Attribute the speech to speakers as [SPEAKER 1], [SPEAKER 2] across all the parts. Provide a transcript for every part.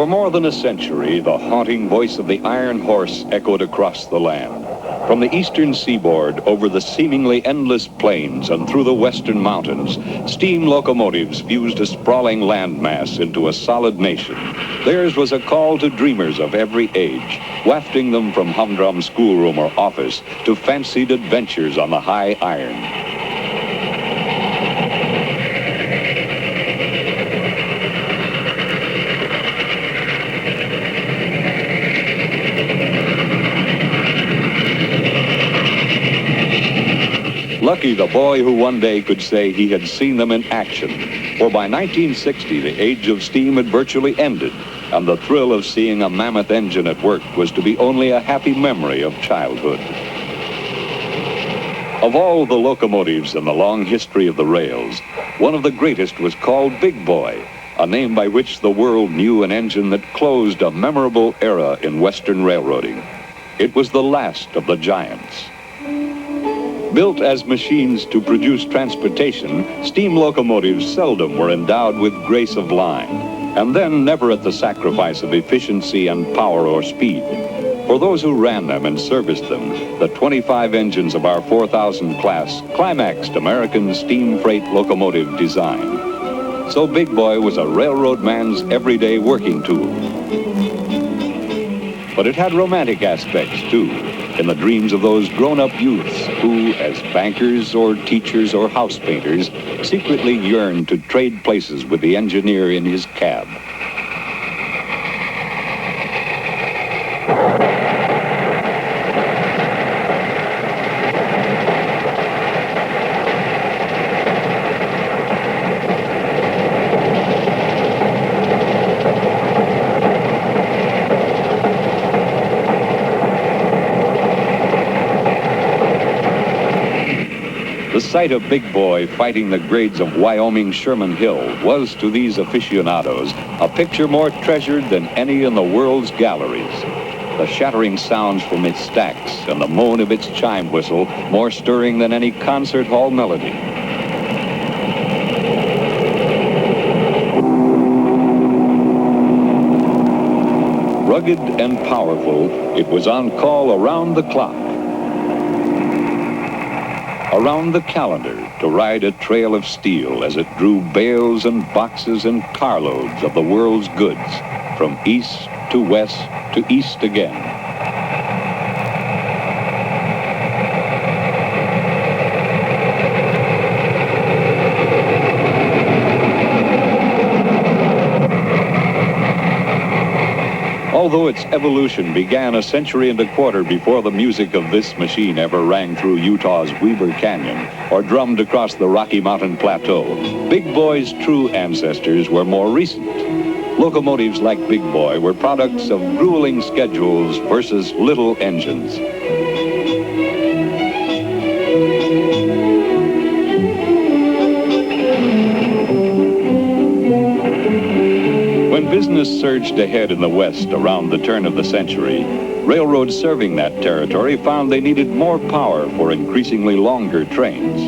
[SPEAKER 1] more than a century, the haunting voice of the iron horse echoed across the land. From the eastern seaboard, over the seemingly endless plains and through the western mountains, steam locomotives fused a sprawling landmass into a solid nation. Theirs was a call to dreamers of every age, wafting them from humdrum schoolroom or office to fancied adventures on the high iron. Lucky the boy who one day could say he had seen them in action, for by 1960 the age of steam had virtually ended, and the thrill of seeing a mammoth engine at work was to be only a happy memory of childhood. Of all the locomotives in the long history of the rails, one of the greatest was called Big Boy, a name by which the world knew an engine that closed a memorable era in Western railroading. It was the last of the giants. Built as machines to produce transportation, steam locomotives seldom were endowed with grace of line, and then never at the sacrifice of efficiency and power or speed. For those who ran them and serviced them, the 25 engines of our 4000 class climaxed American steam freight locomotive design. So Big Boy was a railroad man's everyday working tool. But it had romantic aspects, too, in the dreams of those grown-up youths who, as bankers or teachers or house painters, secretly yearned to trade places with the engineer in his cab. The sight of Big Boy fighting the grades of Wyoming Sherman Hill was, to these aficionados, a picture more treasured than any in the world's galleries. The shattering sounds from its stacks and the moan of its chime whistle more stirring than any concert hall melody. Rugged and powerful, it was on call around the clock, around the calendar, to ride a trail of steel as it drew bales and boxes and carloads of the world's goods from east to west to east again. Although its evolution began a century and a quarter before the music of this machine ever rang through Utah's Weber Canyon or drummed across the Rocky Mountain Plateau, Big Boy's true ancestors were more recent. Locomotives like Big Boy were products of grueling schedules versus little engines. When business surged ahead in the West around the turn of the century, railroads serving that territory found they needed more power for increasingly longer trains.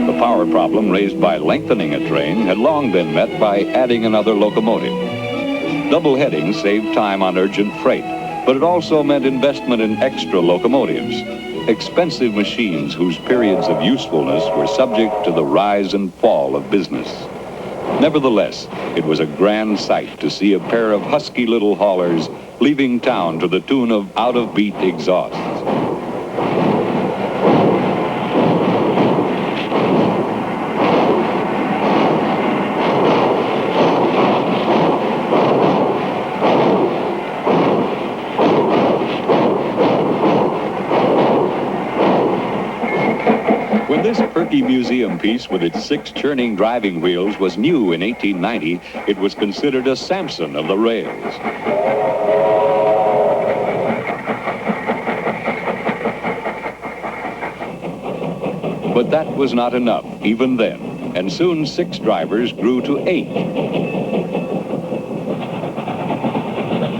[SPEAKER 1] The power problem raised by lengthening a train had long been met by adding another locomotive. Double heading saved time on urgent freight, but it also meant investment in extra locomotives, expensive machines whose periods of usefulness were subject to the rise and fall of business. Nevertheless, it was a grand sight to see a pair of husky little haulers leaving town to the tune of out-of-beat exhausts. When this perky museum piece with its 6 churning driving wheels was new in 1890, it was considered a Samson of the rails. But that was not enough, even then, and soon 6 drivers grew to 8.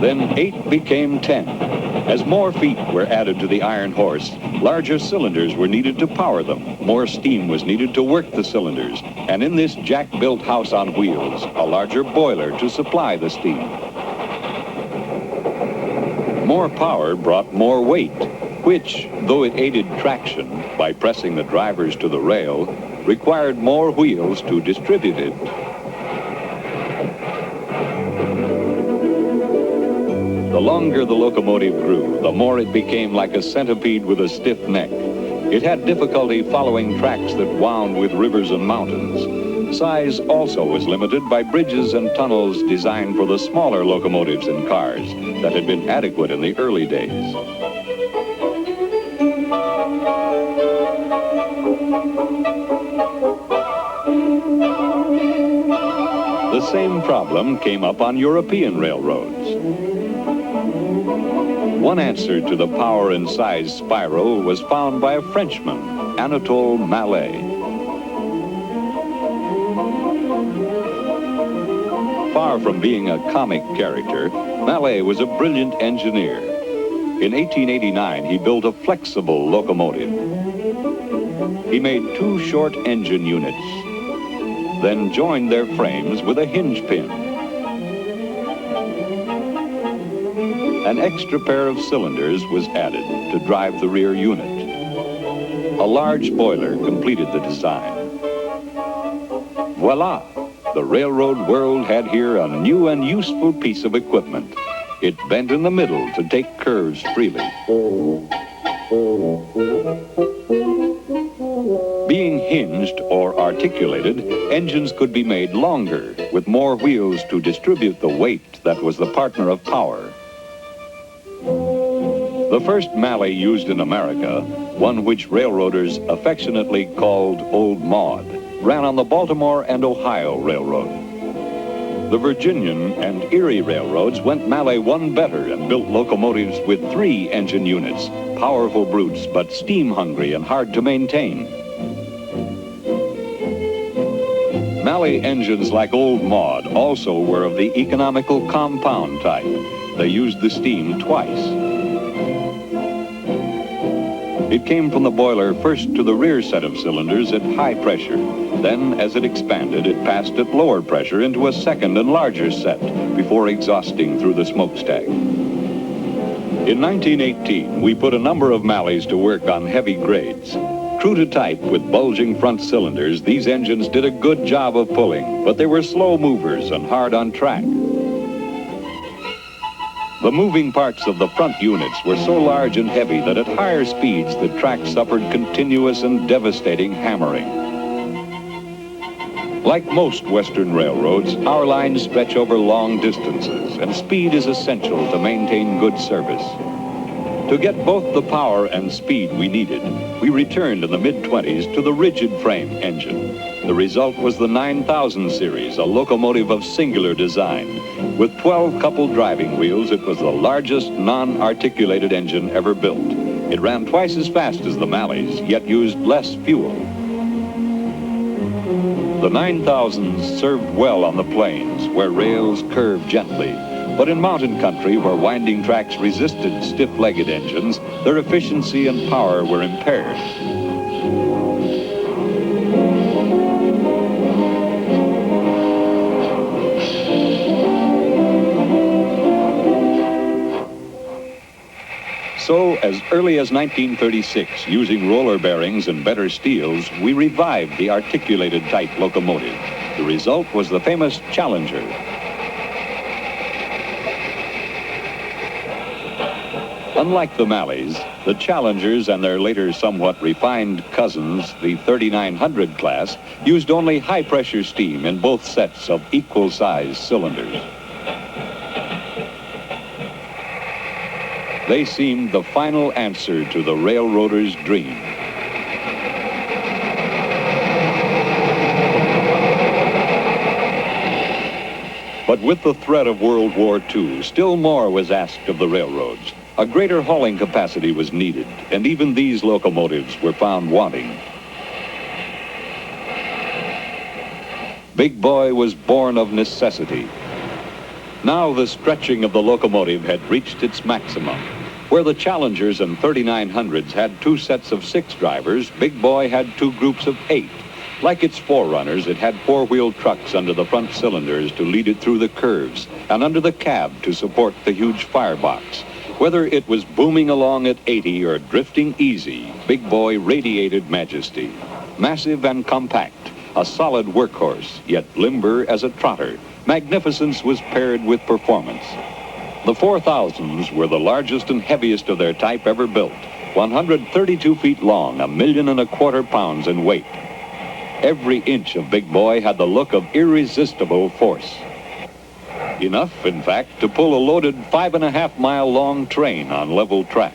[SPEAKER 1] Then 8 became 10. As more feet were added to the iron horse, larger cylinders were needed to power them. More steam was needed to work the cylinders, and in this jack-built house on wheels, a larger boiler to supply the steam. More power brought more weight, which, though it aided traction by pressing the drivers to the rail, required more wheels to distribute it. The longer the locomotive grew, the more it became like a centipede with a stiff neck. It had difficulty following tracks that wound with rivers and mountains. Size also was limited by bridges and tunnels designed for the smaller locomotives and cars that had been adequate in the early days. The same problem came up on European railroads. One answer to the power and size spiral was found by a Frenchman, Anatole Mallet. Far from being a comic character, Mallet was a brilliant engineer. In 1889, he built a flexible locomotive. He made 2 short engine units, then joined their frames with a hinge pin. An extra pair of cylinders was added to drive the rear unit. A large boiler completed the design. Voila! The railroad world had here a new and useful piece of equipment. It bent in the middle to take curves freely. Being hinged or articulated, engines could be made longer, with more wheels to distribute the weight that was the partner of power. The first Mallet used in America, one which railroaders affectionately called Old Maud, ran on the Baltimore and Ohio Railroad. The Virginian and Erie railroads went Mallet one better and built locomotives with 3 engine units, powerful brutes but steam-hungry and hard to maintain. Mallet engines like Old Maud also were of the economical compound type. They used the steam twice. It came from the boiler first to the rear set of cylinders at high pressure. Then, as it expanded, it passed at lower pressure into a second and larger set before exhausting through the smokestack. In 1918, we put a number of Mallets to work on heavy grades. True to type with bulging front cylinders, these engines did a good job of pulling, but they were slow movers and hard on track. The moving parts of the front units were so large and heavy that at higher speeds the track suffered continuous and devastating hammering. Like most Western railroads, our lines stretch over long distances, and speed is essential to maintain good service. To get both the power and speed we needed, we returned in the mid-20s to the rigid frame engine. The result was the 9000 series, a locomotive of singular design. With 12 coupled driving wheels, it was the largest non-articulated engine ever built. It ran twice as fast as the Mallets, yet used less fuel. The 9000s served well on the plains, where rails curved gently. But in mountain country, where winding tracks resisted stiff-legged engines, their efficiency and power were impaired. So, as early as 1936, using roller bearings and better steels, we revived the articulated type locomotive. The result was the famous Challenger. Unlike the Mallets, the Challengers and their later somewhat refined cousins, the 3900 class, used only high-pressure steam in both sets of equal-sized cylinders. They seemed the final answer to the railroader's dream. But with the threat of World War II, still more was asked of the railroads. A greater hauling capacity was needed, and even these locomotives were found wanting. Big Boy was born of necessity. Now the stretching of the locomotive had reached its maximum. Where the Challengers and 3900s had 2 sets of 6 drivers, Big Boy had 2 groups of 8. Like its forerunners, it had 4-wheel trucks under the front cylinders to lead it through the curves, and under the cab to support the huge firebox. Whether it was booming along at 80 or drifting easy, Big Boy radiated majesty. Massive and compact, a solid workhorse, yet limber as a trotter, magnificence was paired with performance. The 4000s were the largest and heaviest of their type ever built, 132 feet long, 1.25 million pounds in weight. Every inch of Big Boy had the look of irresistible force. Enough, in fact, to pull a loaded 5.5-mile long train on level track.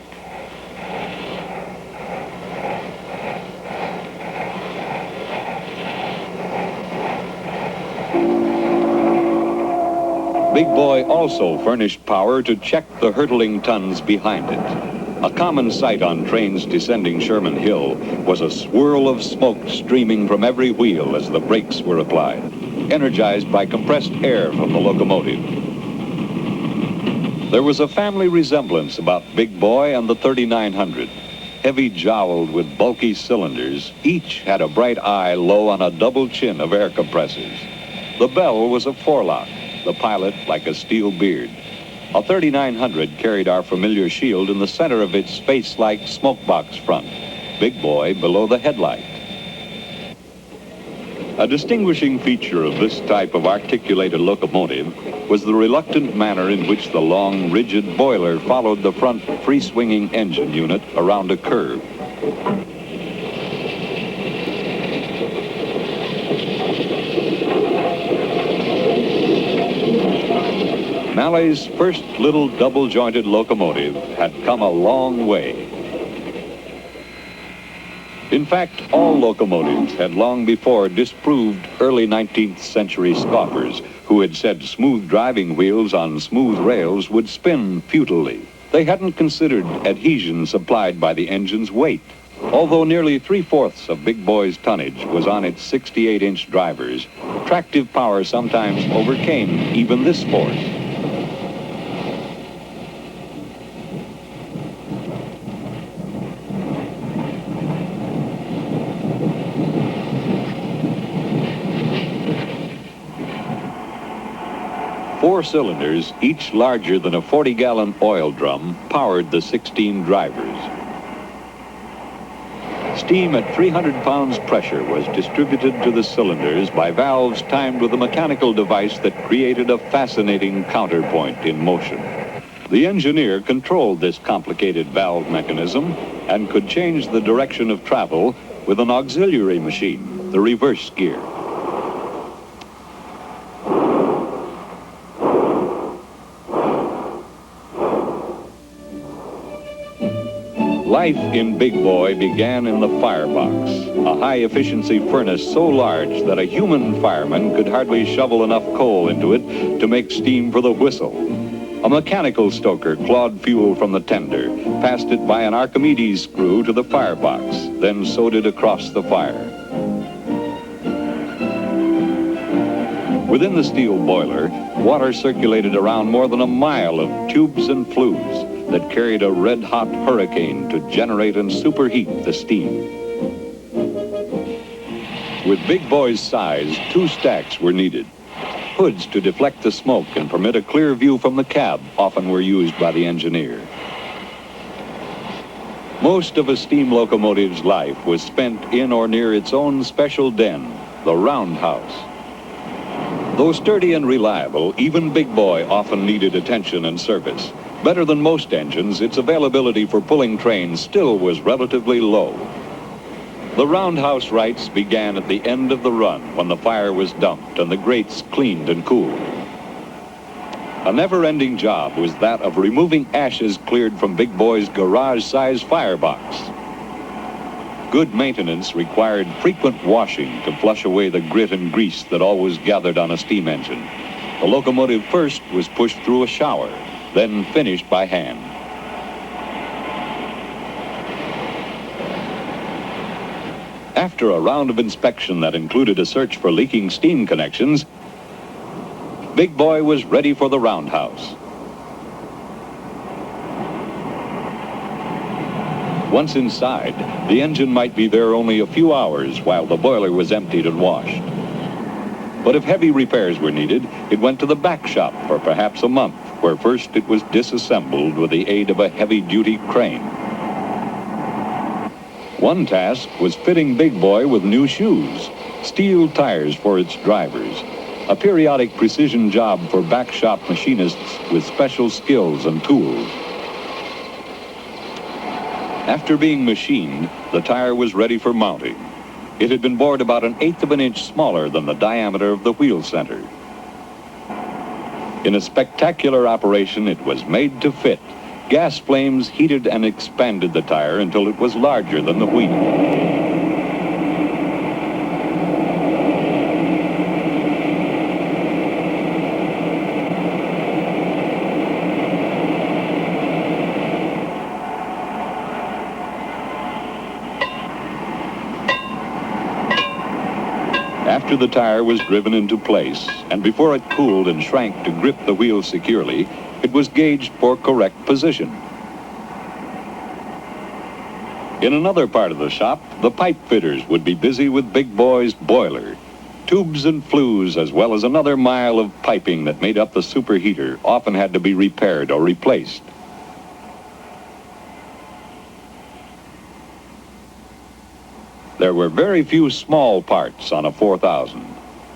[SPEAKER 1] Big Boy also furnished power to check the hurtling tons behind it. A common sight on trains descending Sherman Hill was a swirl of smoke streaming from every wheel as the brakes were applied, energized by compressed air from the locomotive. There was a family resemblance about Big Boy and the 3900. Heavy jowled with bulky cylinders, each had a bright eye low on a double chin of air compressors. The bell was a forelock, the pilot like a steel beard. A 3900 carried our familiar shield in the center of its face-like smokebox front, Big Boy below the headlight. A distinguishing feature of this type of articulated locomotive was the reluctant manner in which the long, rigid boiler followed the front free-swinging engine unit around a curve. Mallet's first little double-jointed locomotive had come a long way. In fact, all locomotives had long before disproved early 19th century scoffers who had said smooth driving wheels on smooth rails would spin futilely. They hadn't considered adhesion supplied by the engine's weight. Although nearly 3/4 of Big Boy's tonnage was on its 68-inch drivers, tractive power sometimes overcame even this force. Four cylinders, each larger than a 40-gallon oil drum, powered the 16 drivers. Steam at 300 pounds pressure was distributed to the cylinders by valves timed with a mechanical device that created a fascinating counterpoint in motion. The engineer controlled this complicated valve mechanism and could change the direction of travel with an auxiliary machine, the reverse gear. Life in Big Boy began in the firebox, a high-efficiency furnace so large that a human fireman could hardly shovel enough coal into it to make steam for the whistle. A mechanical stoker clawed fuel from the tender, passed it by an Archimedes screw to the firebox, then sewed it across the fire. Within the steel boiler, water circulated around more than a mile of tubes and flues that carried a red-hot hurricane to generate and superheat the steam. With Big Boy's size, 2 stacks were needed. Hoods to deflect the smoke and permit a clear view from the cab often were used by the engineer. Most of a steam locomotive's life was spent in or near its own special den, the roundhouse. Though sturdy and reliable, even Big Boy often needed attention and service. Better than most engines, its availability for pulling trains still was relatively low. The roundhouse rights began at the end of the run when the fire was dumped and the grates cleaned and cooled. A never-ending job was that of removing ashes cleared from Big Boy's garage-sized firebox. Good maintenance required frequent washing to flush away the grit and grease that always gathered on a steam engine. The locomotive first was pushed through a shower, then finished by hand. After a round of inspection that included a search for leaking steam connections, Big Boy was ready for the roundhouse. Once inside, the engine might be there only a few hours while the boiler was emptied and washed. But if heavy repairs were needed, it went to the back shop for perhaps a month, where first it was disassembled with the aid of a heavy-duty crane. One task was fitting Big Boy with new shoes, steel tires for its drivers, a periodic precision job for back shop machinists with special skills and tools. After being machined, the tire was ready for mounting. It had been bored about 1/8 of an inch smaller than the diameter of the wheel center. In a spectacular operation, it was made to fit. Gas flames heated and expanded the tire until it was larger than the wheel. After the tire was driven into place, and before it cooled and shrank to grip the wheel securely, it was gauged for correct position. In another part of the shop, the pipe fitters would be busy with Big Boy's boiler. Tubes and flues, as well as another mile of piping that made up the superheater, often had to be repaired or replaced. There were very few small parts on a 4000.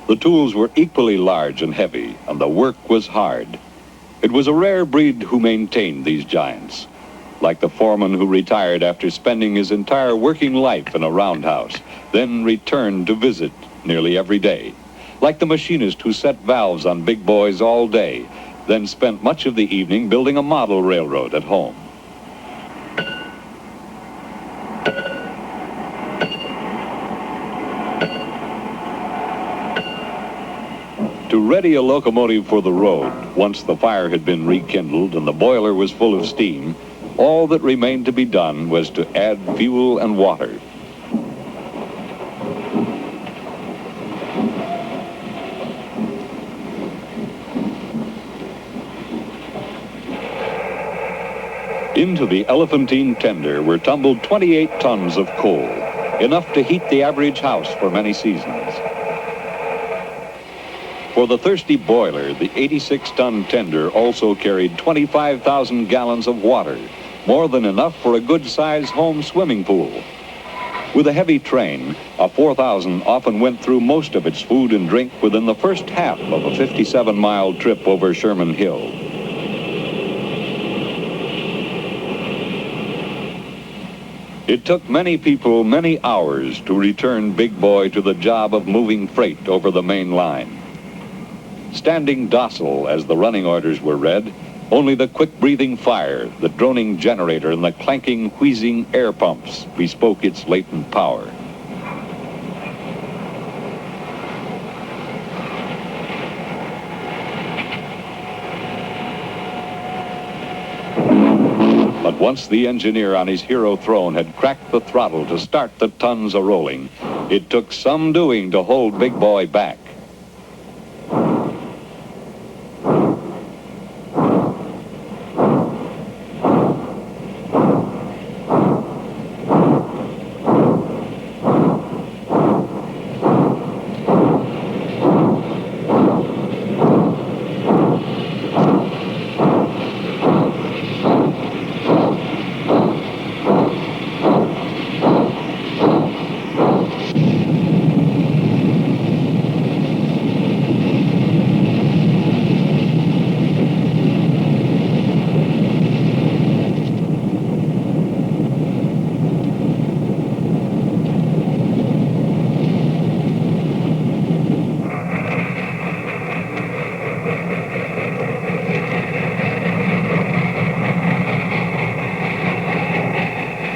[SPEAKER 1] The tools were equally large and heavy, and the work was hard. It was a rare breed who maintained these giants, like the foreman who retired after spending his entire working life in a roundhouse, then returned to visit nearly every day, like the machinist who set valves on Big Boys all day, then spent much of the evening building a model railroad at home. To ready a locomotive for the road, once the fire had been rekindled and the boiler was full of steam, all that remained to be done was to add fuel and water. Into the elephantine tender were tumbled 28 tons of coal, enough to heat the average house for many seasons. For the thirsty boiler, the 86-ton tender also carried 25,000 gallons of water, more than enough for a good-sized home swimming pool. With a heavy train, a 4000 often went through most of its food and drink within the first half of a 57-mile trip over Sherman Hill. It took many people many hours to return Big Boy to the job of moving freight over the main line. Standing docile as the running orders were read, only the quick-breathing fire, the droning generator, and the clanking, wheezing air pumps bespoke its latent power. But once the engineer on his hero throne had cracked the throttle to start the tons a-rolling, it took some doing to hold Big Boy back.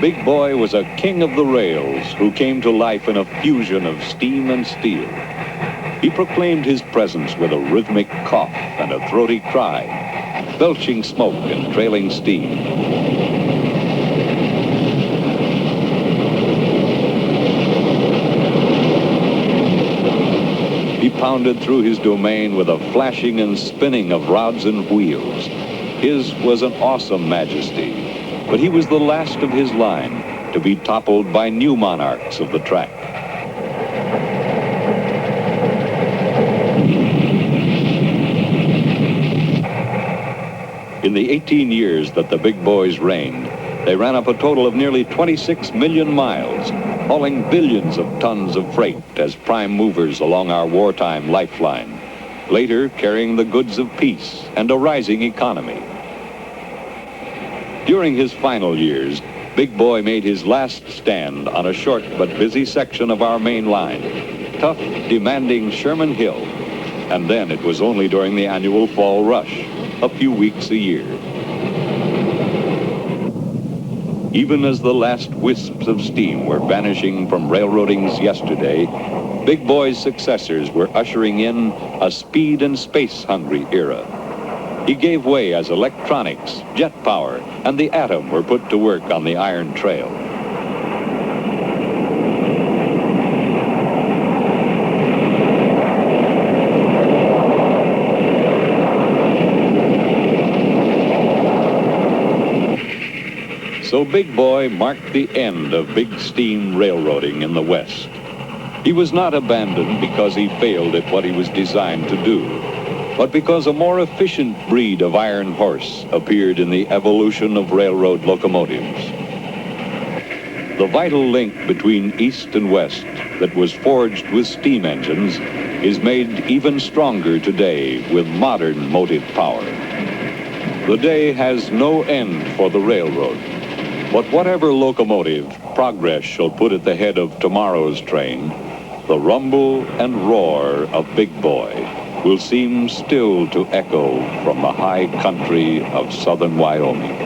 [SPEAKER 1] Big Boy was a king of the rails who came to life in a fusion of steam and steel. He proclaimed his presence with a rhythmic cough and a throaty cry, belching smoke and trailing steam. He pounded through his domain with a flashing and spinning of rods and wheels. His was an awesome majesty, but he was the last of his line to be toppled by new monarchs of the track. In the 18 years that the big boys reigned, they ran up a total of nearly 26 million miles, hauling billions of tons of freight as prime movers along our wartime lifeline, later carrying the goods of peace and a rising economy. During his final years, Big Boy made his last stand on a short but busy section of our main line, tough, demanding Sherman Hill. And then it was only during the annual fall rush, a few weeks a year. Even as the last wisps of steam were vanishing from railroading's yesterday, Big Boy's successors were ushering in a speed and space-hungry era. He gave way as electronics, jet power, and the atom were put to work on the iron trail. So Big Boy marked the end of big steam railroading in the West. He was not abandoned because he failed at what he was designed to do, but because a more efficient breed of iron horse appeared in the evolution of railroad locomotives. The vital link between East and West that was forged with steam engines is made even stronger today with modern motive power. The day has no end for the railroad, but whatever locomotive progress shall put at the head of tomorrow's train, the rumble and roar of Big Boy will seem still to echo from the high country of southern Wyoming.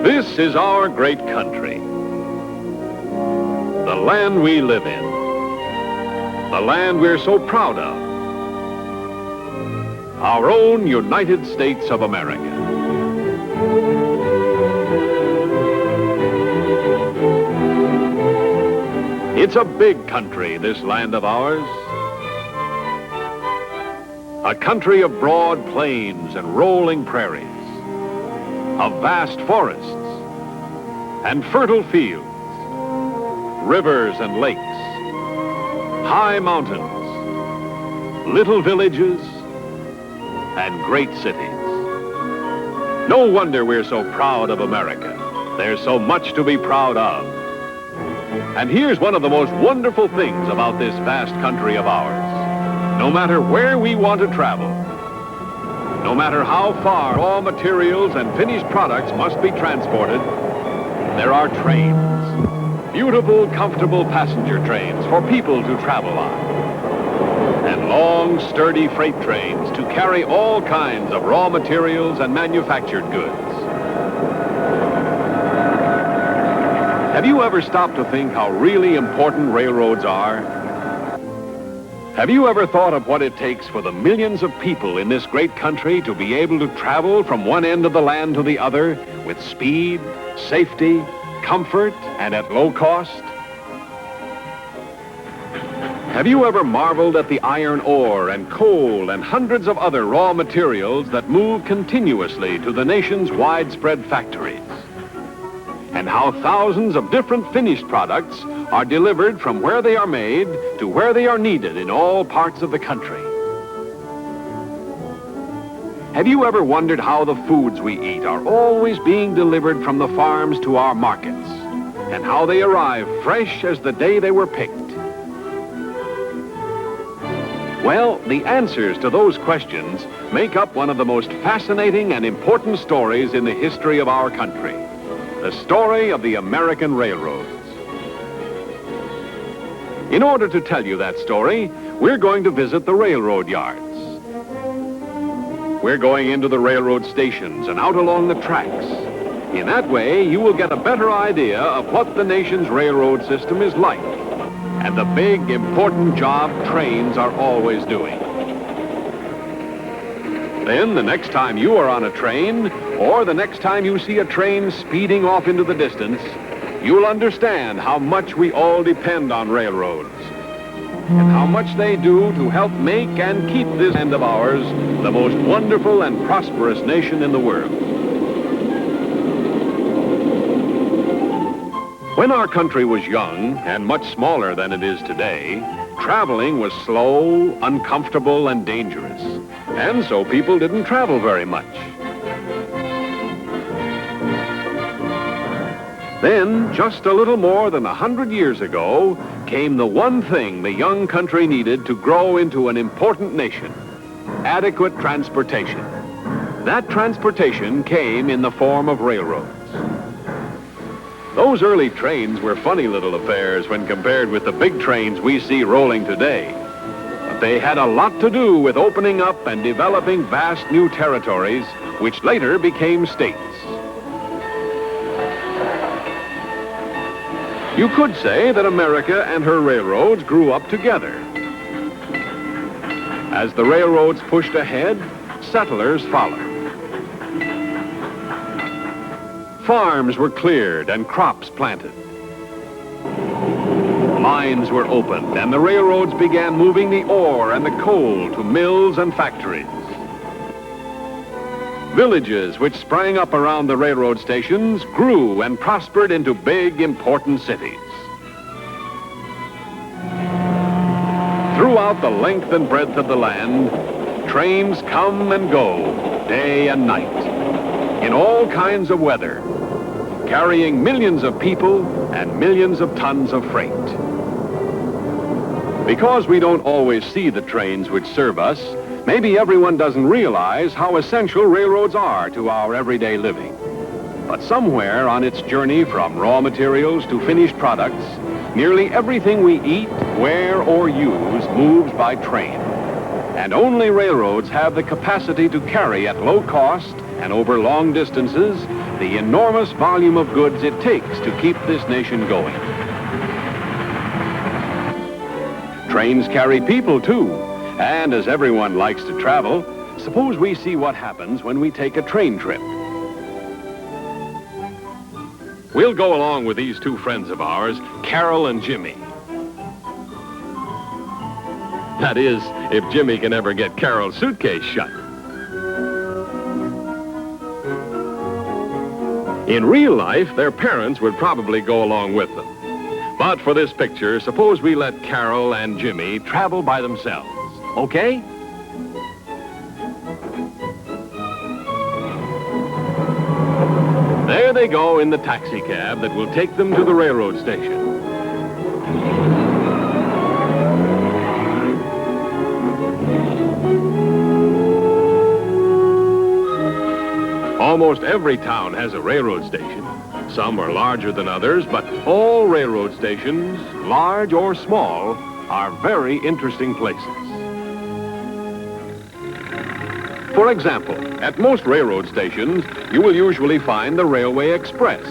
[SPEAKER 1] This is our great country. The
[SPEAKER 2] the land we live in, the land we're so proud of, our own United States of America. It's a big country, this land of ours. A country of broad plains and rolling prairies, of vast forests and fertile fields, rivers and lakes, high mountains, little villages, and great cities. No wonder we're so proud of America. There's so much to be proud of. And here's one of the most wonderful things about this vast country of ours. No matter where we want to travel, no matter how far raw materials and finished products must be transported, there are trains. Beautiful, comfortable passenger trains for people to travel on. And long, sturdy freight trains to carry all kinds of raw materials and manufactured goods. Have you ever stopped to think how really important railroads are? Have you ever thought of what it takes for the millions of people in this great country to be able to travel from one end of the land to the other with speed, safety, comfort, and at low cost? Have you ever marveled at the iron ore and coal and hundreds of other raw materials that move continuously to the nation's widespread factories? And how thousands of different finished products are delivered from where they are made to where they are needed in all parts of the country? Have you ever wondered how the foods we eat are always being delivered from the farms to our markets, and how they arrive fresh as the day they were picked? Well, the answers to those questions make up one of the most fascinating and important stories in the history of our country. The story of the American railroads. In order to tell you that story, we're going to visit the railroad yards. We're going into the railroad stations and out along the tracks. In that way, you will get a better idea of what the nation's railroad system is like and the big, important job trains are always doing. Then, the next time you are on a train, or the next time you see a train speeding off into the distance, you'll understand how much we all depend on railroads and how much they do to help make and keep this land of ours the most wonderful and prosperous nation in the world. When our country was young and much smaller than it is today, traveling was slow, uncomfortable, and dangerous. And so people didn't travel very much. Then, just a little more than 100 years ago, came the one thing the young country needed to grow into an important nation: adequate transportation. That transportation came in the form of railroads. Those early trains were funny little affairs when compared with the big trains we see rolling today. But they had a lot to do with opening up and developing vast new territories, which later became states. You could say that America and her railroads grew up together. As the railroads pushed ahead, settlers followed. Farms were cleared and crops planted. Mines were opened and the railroads began moving the ore and the coal to mills and factories. Villages which sprang up around the railroad stations grew and prospered into big, important cities. Throughout the length and breadth of the land, trains come and go, day and night, in all kinds of weather, carrying millions of people and millions of tons of freight. Because we don't always see the trains which serve us, maybe everyone doesn't realize how essential railroads are to our everyday living. But somewhere on its journey from raw materials to finished products, nearly everything we eat, wear, or use moves by train. And only railroads have the capacity to carry at low cost and over long distances the enormous volume of goods it takes to keep this nation going. Trains carry people, too. And as everyone likes to travel, suppose we see what happens when we take a train trip. We'll go along with these two friends of ours, Carol and Jimmy. That is, if Jimmy can ever get Carol's suitcase shut. In real life, their parents would probably go along with them. But for this picture, suppose we let Carol and Jimmy travel by themselves, okay? There they go in the taxi cab that will take them to the railroad station. Almost every town has a railroad station. Some are larger than others, but all railroad stations, large or small, are very interesting places. For example, at most railroad stations, you will usually find the Railway Express.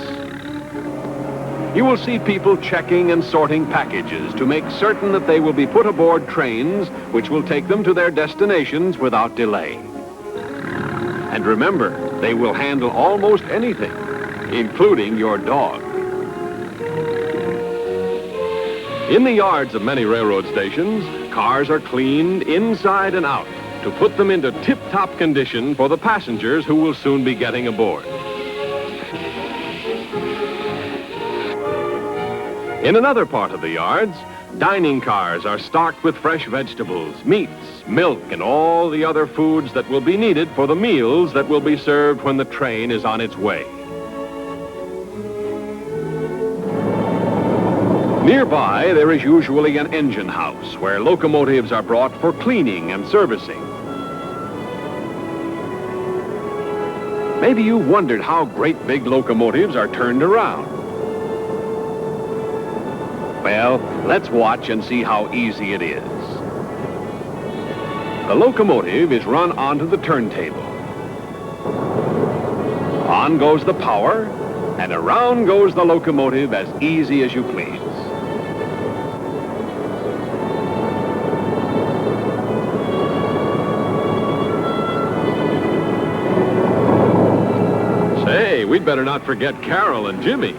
[SPEAKER 2] You will see people checking and sorting packages to make certain that they will be put aboard trains which will take them to their destinations without delay. And remember, they will handle almost anything, including your dog. In the yards of many railroad stations, cars are cleaned inside and out to put them into tip-top condition for the passengers who will soon be getting aboard. In another part of the yards, dining cars are stocked with fresh vegetables, meats, milk, and all the other foods that will be needed for the meals that will be served when the train is on its way. Nearby, there is usually an engine house where locomotives are brought for cleaning and servicing. Maybe you wondered how great big locomotives are turned around. Well, let's watch and see how easy it is. The locomotive is run onto the turntable. On goes the power, and around goes the locomotive as easy as you please. Say, we'd better not forget Carol and Jimmy.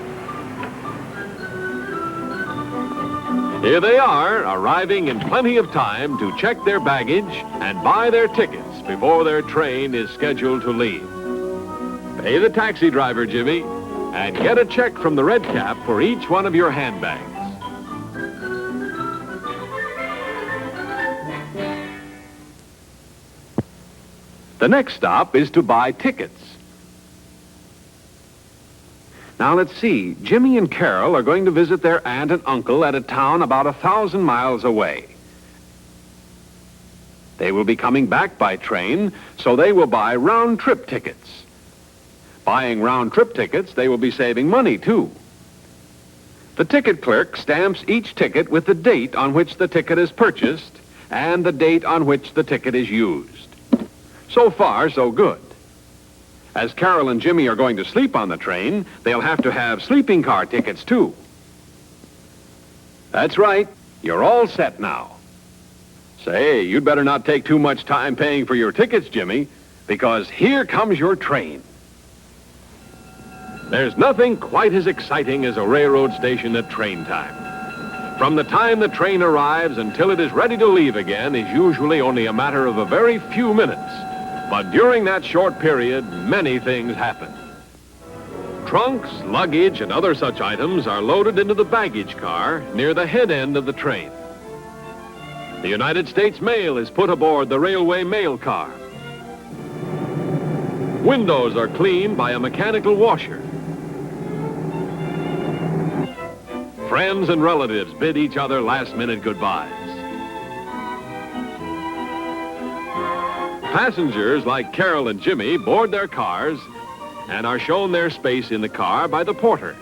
[SPEAKER 2] Here they are, arriving in plenty of time to check their baggage and buy their tickets before their train is scheduled to leave. Pay the taxi driver, Jimmy, and get a check from the red cap for each one of your handbags. The next stop is to buy tickets. Now, let's see. Jimmy and Carol are going to visit their aunt and uncle at a town about 1,000 miles away. They will be coming back by train, so they will buy round-trip tickets. Buying round-trip tickets, they will be saving money, too. The ticket clerk stamps each ticket with the date on which the ticket is purchased and the date on which the ticket is used. So far, so good. As Carol and Jimmy are going to sleep on the train, they'll have to have sleeping car tickets, too. That's right. You're all set now. Say, you'd better not take too much time paying for your tickets, Jimmy, because here comes your train. There's nothing quite as exciting as a railroad station at train time. From the time the train arrives until it is ready to leave again is usually only a matter of a very few minutes. But during that short period, many things happen. Trunks, luggage, and other such items are loaded into the baggage car near the head end of the train. The United States mail is put aboard the railway mail car. Windows are cleaned by a mechanical washer. Friends and relatives bid each other last-minute goodbyes. Passengers like Carol and Jimmy board their cars and are shown their space in the car by the porter.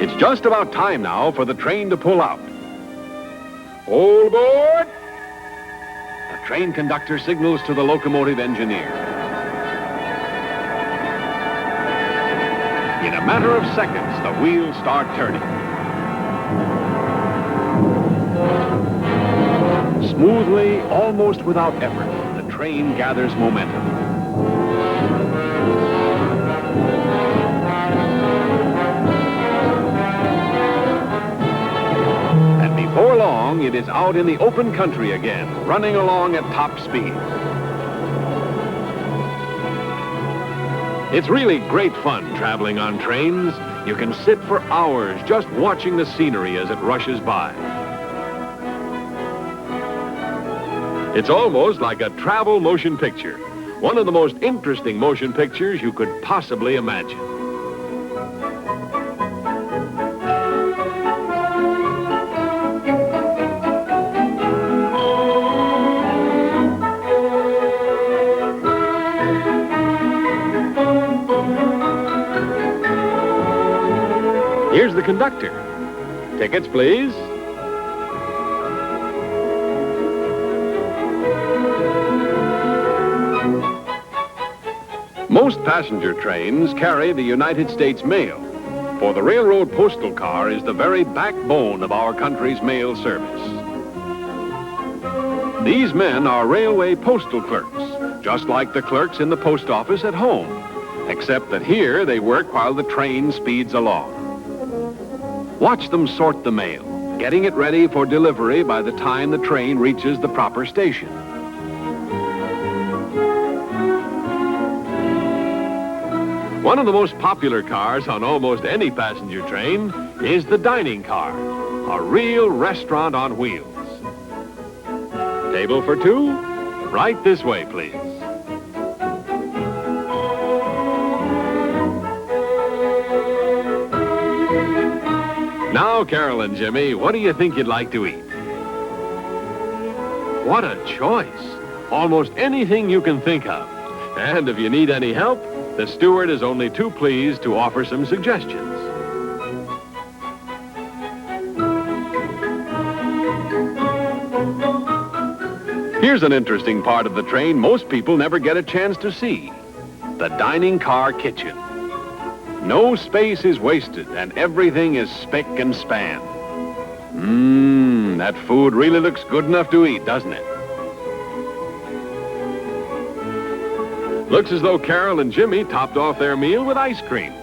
[SPEAKER 2] It's just about time now for the train to pull out. All aboard! The train conductor signals to the locomotive engineer. In a matter of seconds, the wheels start turning. Smoothly, almost without effort, the train gathers momentum. And before long, it is out in the open country again, running along at top speed. It's really great fun traveling on trains. You can sit for hours just watching the scenery as it rushes by. It's almost like a travel motion picture, one of the most interesting motion pictures you could possibly imagine. Here's the conductor. Tickets, please. Most passenger trains carry the United States mail, for the railroad postal car is the very backbone of our country's mail service. These men are railway postal clerks, just like the clerks in the post office at home, except that here they work while the train speeds along. Watch them sort the mail, getting it ready for delivery by the time the train reaches the proper station. One of the most popular cars on almost any passenger train is the dining car, a real restaurant on wheels. Table for two? Right this way, please. Now, Carol and Jimmy, what do you think you'd like to eat? What a choice. Almost anything you can think of. And if you need any help, the steward is only too pleased to offer some suggestions. Here's an interesting part of the train most people never get a chance to see. The dining car kitchen. No space is wasted, and everything is spick and span. That food really looks good enough to eat, doesn't it? Looks as though Carol and Jimmy topped off their meal with ice cream.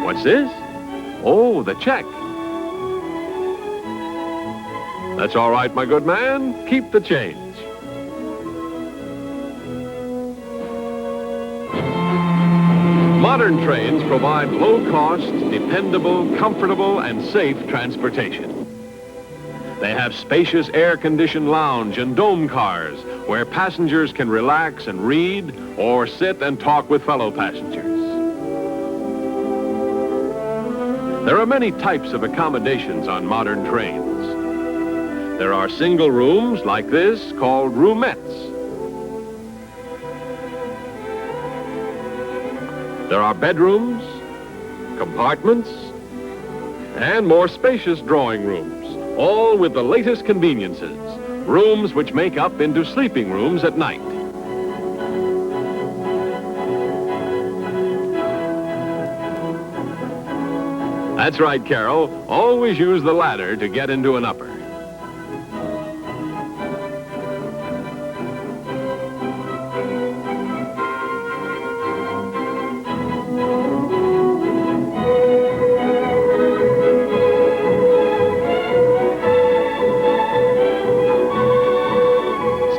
[SPEAKER 2] What's this? Oh, the check. That's all right, my good man. Keep the change. Modern trains provide low-cost, dependable, comfortable, and safe transportation. They have spacious air-conditioned lounge and dome cars where passengers can relax and read or sit and talk with fellow passengers. There are many types of accommodations on modern trains. There are single rooms like this called roomettes. There are bedrooms, compartments, and more spacious drawing rooms, all with the latest conveniences, rooms which make up into sleeping rooms at night. That's right, Carol. Always use the ladder to get into an upper.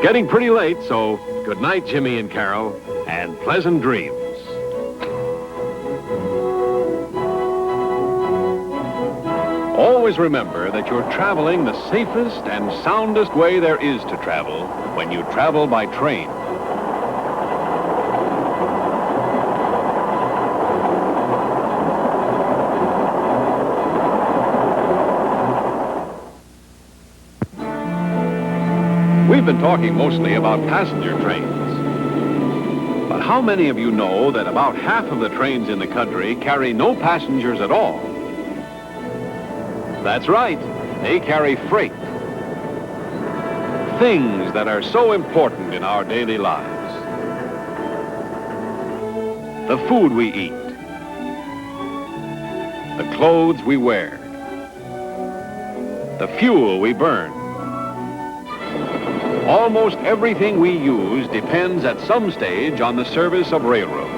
[SPEAKER 2] Getting pretty late, so good night, Jimmy and Carol, and pleasant dreams. Always remember that you're traveling the safest and soundest way there is to travel when you travel by train. We've been talking mostly about passenger trains. But how many of you know that about half of the trains in the country carry no passengers at all? That's right, they carry freight. Things that are so important in our daily lives. the food we eat, the clothes we wear, the fuel we burn. Almost everything we use depends at some stage on the service of railroads.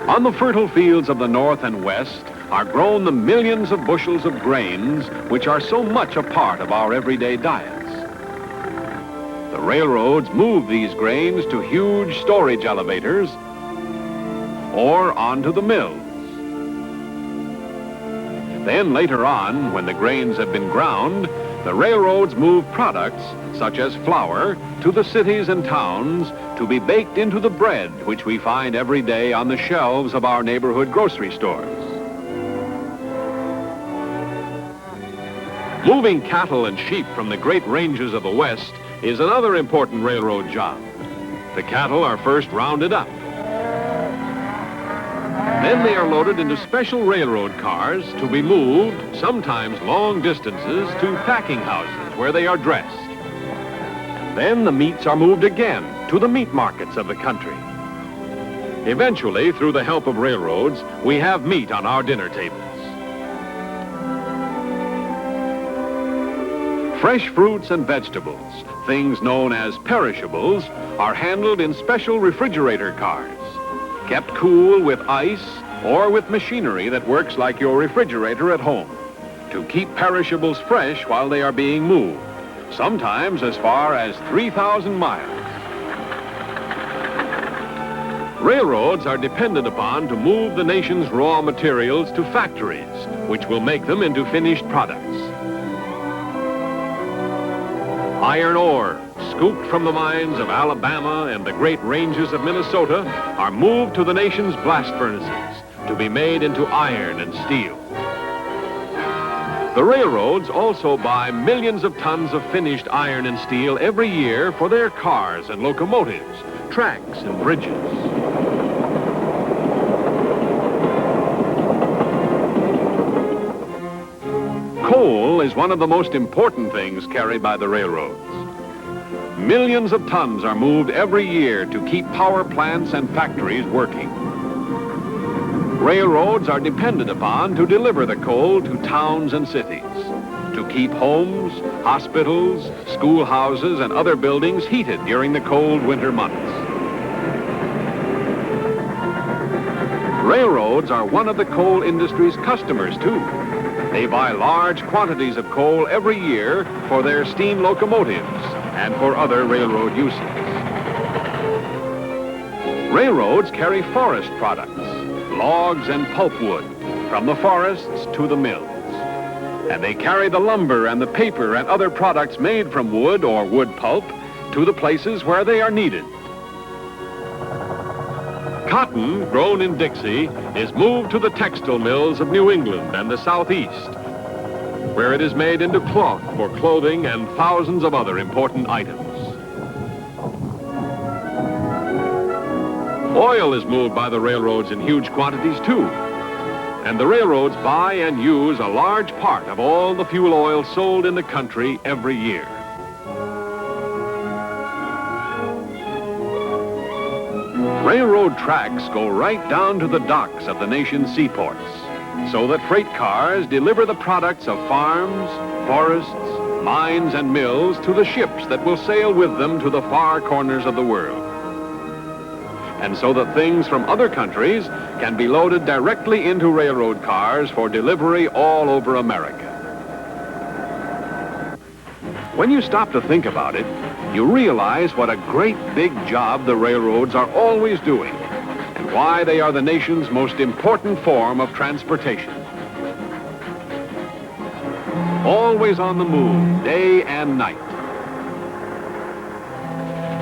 [SPEAKER 2] On the fertile fields of the North and West are grown the millions of bushels of grains which are so much a part of our everyday diets. The railroads move these grains to huge storage elevators or onto the mills. Then later on, when the grains have been ground, the railroads move products, such as flour, to the cities and towns to be baked into the bread which we find every day on the shelves of our neighborhood grocery stores. Moving cattle and sheep from the great ranges of the West is another important railroad job. The cattle are first rounded up. Then they are loaded into special railroad cars to be moved, sometimes long distances, to packing houses where they are dressed. And then the meats are moved again to the meat markets of the country. Eventually, through the help of railroads, we have meat on our dinner tables. Fresh fruits and vegetables, things known as perishables, are handled in special refrigerator cars, kept cool with ice or with machinery that works like your refrigerator at home, to keep perishables fresh while they are being moved, sometimes as far as 3,000 miles. Railroads are depended upon to move the nation's raw materials to factories, which will make them into finished products. Iron ore, scooped from the mines of Alabama and the great ranges of Minnesota, are moved to the nation's blast furnaces to be made into iron and steel. The railroads also buy millions of tons of finished iron and steel every year for their cars and locomotives, tracks and bridges. Coal is one of the most important things carried by the railroads. Millions of tons are moved every year to keep power plants and factories working. Railroads are depended upon to deliver the coal to towns and cities, to keep homes, hospitals, schoolhouses, and other buildings heated during the cold winter months. Railroads are one of the coal industry's customers, too. They buy large quantities of coal every year for their steam locomotives and for other railroad uses. Railroads carry forest products, logs and pulpwood, from the forests to the mills. And they carry the lumber and the paper and other products made from wood or wood pulp to the places where they are needed. Cotton, grown in Dixie, is moved to the textile mills of New England and the Southeast, where it is made into cloth for clothing and thousands of other important items. Oil is moved by the railroads in huge quantities, too. And the railroads buy and use a large part of all the fuel oil sold in the country every year. Railroad tracks go right down to the docks of the nation's seaports, so that freight cars deliver the products of farms, forests, mines, and mills to the ships that will sail with them to the far corners of the world. And so that things from other countries can be loaded directly into railroad cars for delivery all over America. When you stop to think about it, you realize what a great big job the railroads are always doing, and why they are the nation's most important form of transportation. Always on the move, day and night,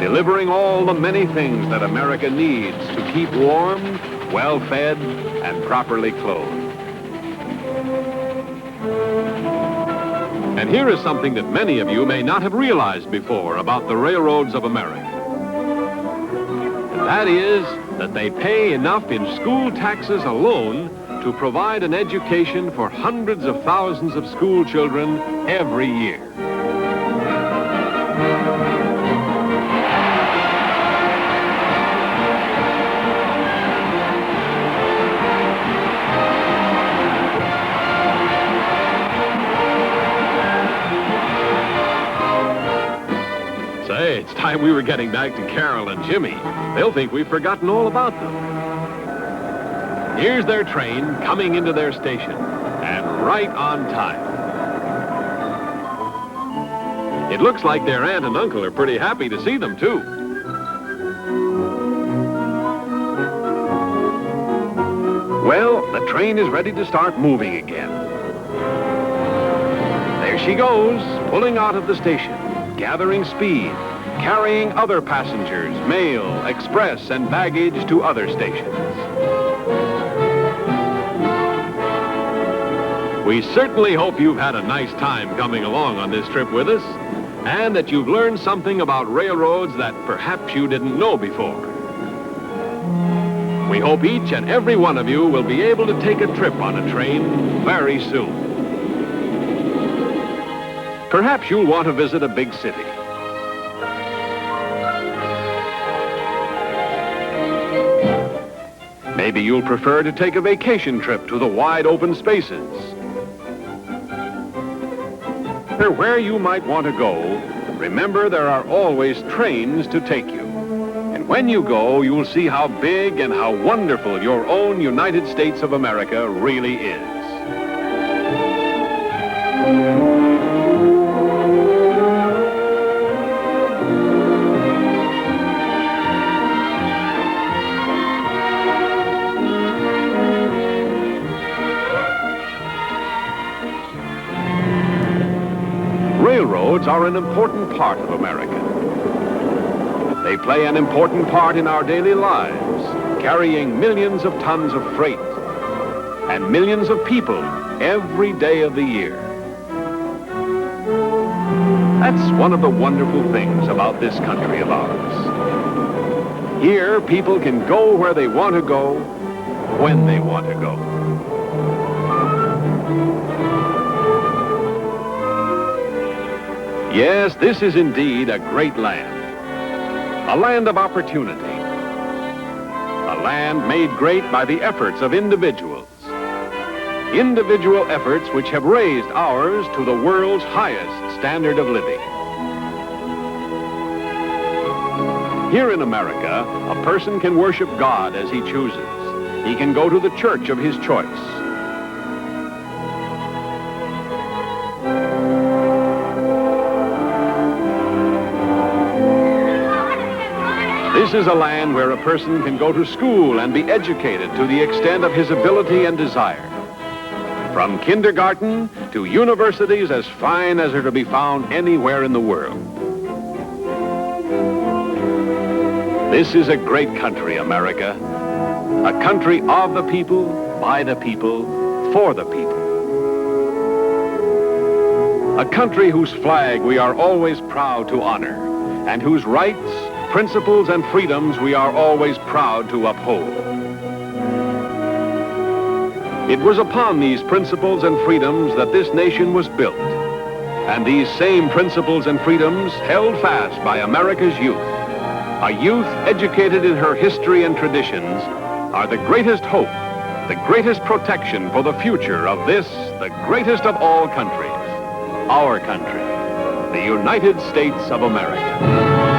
[SPEAKER 2] delivering all the many things that America needs to keep warm, well-fed, and properly clothed. And here is something that many of you may not have realized before about the railroads of America. And that is that they pay enough in school taxes alone to provide an education for hundreds of thousands of school children every year. time we were getting back to Carol and Jimmy, they'll think we've forgotten all about them. Here's their train coming into their station, and right on time. It looks like their aunt and uncle are pretty happy to see them, too. Well, the train is ready to start moving again. There she goes, pulling out of the station, gathering speed, carrying other passengers, mail, express, and baggage to other stations. We certainly hope you've had a nice time coming along on this trip with us, and that you've learned something about railroads that perhaps you didn't know before. We hope each and every one of you will be able to take a trip on a train very soon. Perhaps you'll want to visit a big city. Maybe you'll prefer to take a vacation trip to the wide open spaces. Where you might want to go, remember there are always trains to take you. And when you go, you'll see how big and how wonderful your own United States of America really is. Railroads are an important part of America. They play an important part in our daily lives, carrying millions of tons of freight and millions of people every day of the year. That's one of the wonderful things about this country of ours. Here, people can go where they want to go, when they want to go. Yes, this is indeed a great land. A land of opportunity. A land made great by the efforts of individuals. Individual efforts which have raised ours to the world's highest standard of living. Here in America, a person can worship God as he chooses. He can go to the church of his choice. This is a land where a person can go to school and be educated to the extent of his ability and desire. From kindergarten to universities as fine as are to be found anywhere in the world. This is a great country, America. A country of the people, by the people, for the people. A country whose flag we are always proud to honor, and whose rights, principles, and freedoms we are always proud to uphold. It was upon these principles and freedoms that this nation was built, and these same principles and freedoms held fast by America's youth. A youth educated in her history and traditions are the greatest hope, the greatest protection for the future of this, the greatest of all countries, our country, the United States of America.